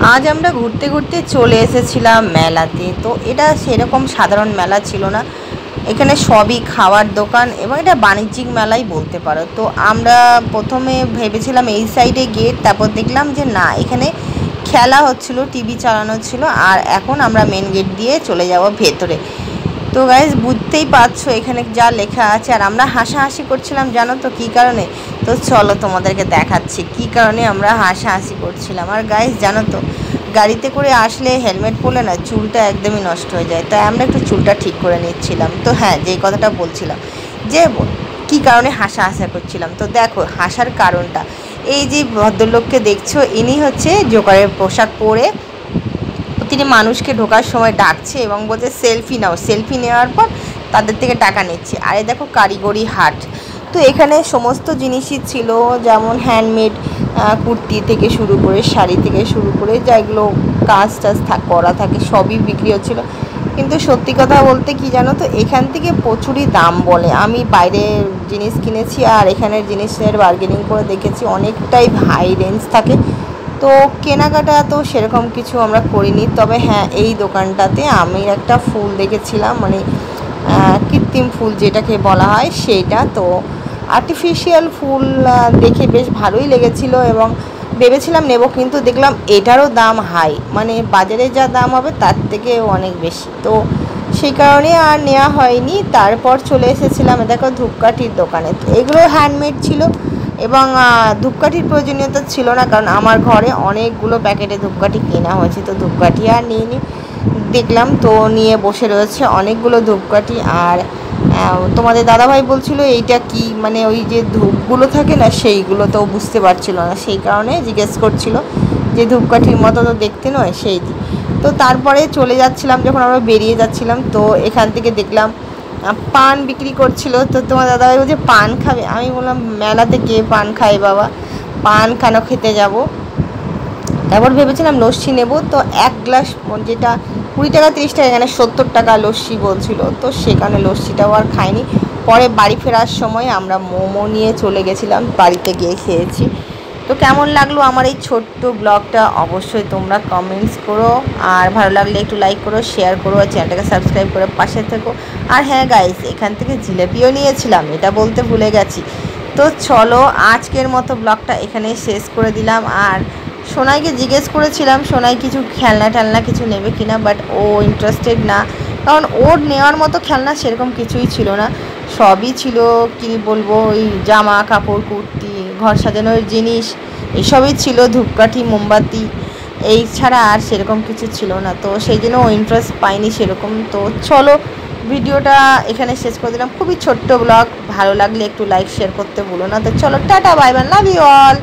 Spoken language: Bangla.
আজ আমরা ঘুরতে ঘুরতে চলে এসেছিলাম মেলাতে। তো এটা সেরকম সাধারণ মেলা ছিল না, এখানে সবই খাওয়ার দোকান এবং এটা বাণিজ্যিক মেলাই বলতে পারো। তো আমরা প্রথমে ভেবেছিলাম এই সাইডে গেট, তারপর দেখলাম যে না, এখানে খেলা হচ্ছিল, টিভি চালানো ছিল, আর এখন আমরা মেন গেট দিয়ে চলে যাব ভেতরে। তো গাইজ বুঝতেই পারছো এখানে যা লেখা আছে, আর আমরা হাসাহাসি করছিলাম, জানো তো কী কারণে? তো চলো তোমাদেরকে দেখাচ্ছি কী কারণে আমরা হাসাহাসি করছিলাম। আর গাইজ জানো তো, গাড়িতে করে আসলে হেলমেট পরলে না চুলটা একদমই নষ্ট হয়ে যায়, তাই আমরা একটু চুলটা ঠিক করে নিচ্ছিলাম। তো হ্যাঁ, যেই কথাটা বলছিলাম যে কী কারণে হাসাহাসি করছিলাম, তো দেখো হাসার কারণটা, এই যে ভদ্রলোককে দেখছো, ইনি হচ্ছে জোকারের পোশাক পরে তিনি মানুষকে ঢোকার সময় ডাকছে এবং বলছে সেলফি নাও, সেলফি নেওয়ার পর তাদের থেকে টাকা নিচ্ছে। আর এই দেখো কারিগরি হাট, তো এখানে সমস্ত জিনিসই ছিল, যেমন হ্যান্ডমেড কুর্তি থেকে শুরু করে শাড়ি থেকে শুরু করে যেগুলো কাজ টাজ করা থাকে সবই বিক্রি হচ্ছিল। কিন্তু সত্যি কথা বলতে কি জানো তো, এখান থেকে প্রচুরই দাম বলে। আমি বাইরে জিনিস কিনেছি আর এখানের জিনিসের বার্গেনিং করে দেখেছি, অনেকটাই হাই রেঞ্জ থাকে। তো কেনাকাটা তো সেরকম কিছু আমরা করিনি, তবে হ্যাঁ এই দোকানটাতে আমি একটা ফুল দেখেছিলাম, মানে কৃত্রিম ফুল যেটাকে বলা হয় সেইটা। তো আর্টিফিশিয়াল ফুল দেখে বেশ ভালোই লেগেছিল এবং ভেবেছিলাম নেব, কিন্তু দেখলাম এটারও দাম হাই, মানে বাজারে যা দাম হবে তার থেকে অনেক বেশি। তো সেই কারণে আর নেওয়া হয়নি। তারপর চলে এসেছিলাম দেখো ধূপকাঠির দোকানে। তো এগুলো হ্যান্ডমেড ছিল এবং ধূপকাঠির প্রয়োজনীয়তা ছিল না, কারণ আমার ঘরে অনেকগুলো প্যাকেটে ধূপকাঠি কেনা হয়েছে। তো ধূপকাঠি আর নিইনি, দেখলাম তো নিয়ে বসে রয়েছে অনেকগুলো ধূপকাঠি। আর তোমাদের দাদাভাই বলছিল এইটা কি, মানে ওই যে ধূপগুলো থাকে না সেইগুলো, তো বুঝতে পারছিল না, সেই কারণে জিজ্ঞেস করছিল যে ধূপকাঠির মতো তো দেখতে নয় সেই। তো তারপরে চলে যাচ্ছিলাম, যখন আমরা বেরিয়ে যাচ্ছিলাম তো এখান থেকে দেখলাম পান বিক্রি করছিল। তো তোমার দাদাভাই বলছে পান খাবে, আমি বললাম মেলাতে কে পান খায় বাবা, পান কেন খেতে যাব। তারপর ভেবেছিলাম লস্যি নেব, তো এক গ্লাস যেটা 20 টাকা 30 টাকা, এখানে 70 টাকা লস্যি বলছিল, তো সেখানে লস্যিটাও আর খাইনি। পরে বাড়ি ফেরার সময় আমরা মোমো নিয়ে চলে গেছিলাম, বাড়িতে গিয়ে খেয়েছি। তো কেমন লাগলো আমার এই ছোট্ট ব্লগটা অবশ্যই তোমরা কমেন্টস করো, আর ভালো লাগলে একটু লাইক করো, শেয়ার করো, আর চ্যানেলটাকে সাবস্ক্রাইব করে পাশে থেকো। আর হ্যাঁ গাইস, এখান থেকে জিলেপিও নিয়েছিলাম, এটা বলতে ভুলে গেছি। তো চলো আজকের মতো ব্লগটা এখানেই শেষ করে দিলাম। আর সোনাইকে জিজ্ঞেস করেছিলাম সোনাই কিছু খেলনা টেলনা কিছু নেবে কিনা, বাট ও ইন্টারেস্টেড না, কারণ ওর নেওয়ার মতো খেলনা সেরকম কিছুই ছিল না। সবই ছিল কী বলবো, ওই জামা কাপড় কুর্তি ঘর সাজানোর জিনিস এসবই ছিল, ধূপকাঠি মোমবাতি এই ছাড়া আর সেরকম কিছু ছিল না। তো সেই জন্য ও ইন্টারেস্ট পাইনি সেরকম। তো চলো ভিডিওটা এখানে শেষ করে দিলাম, খুবই ছোট্ট ব্লগ, ভালো লাগলে একটু লাইক শেয়ার করতে ভুলো না। তো চলো tata, bye bye, love you all.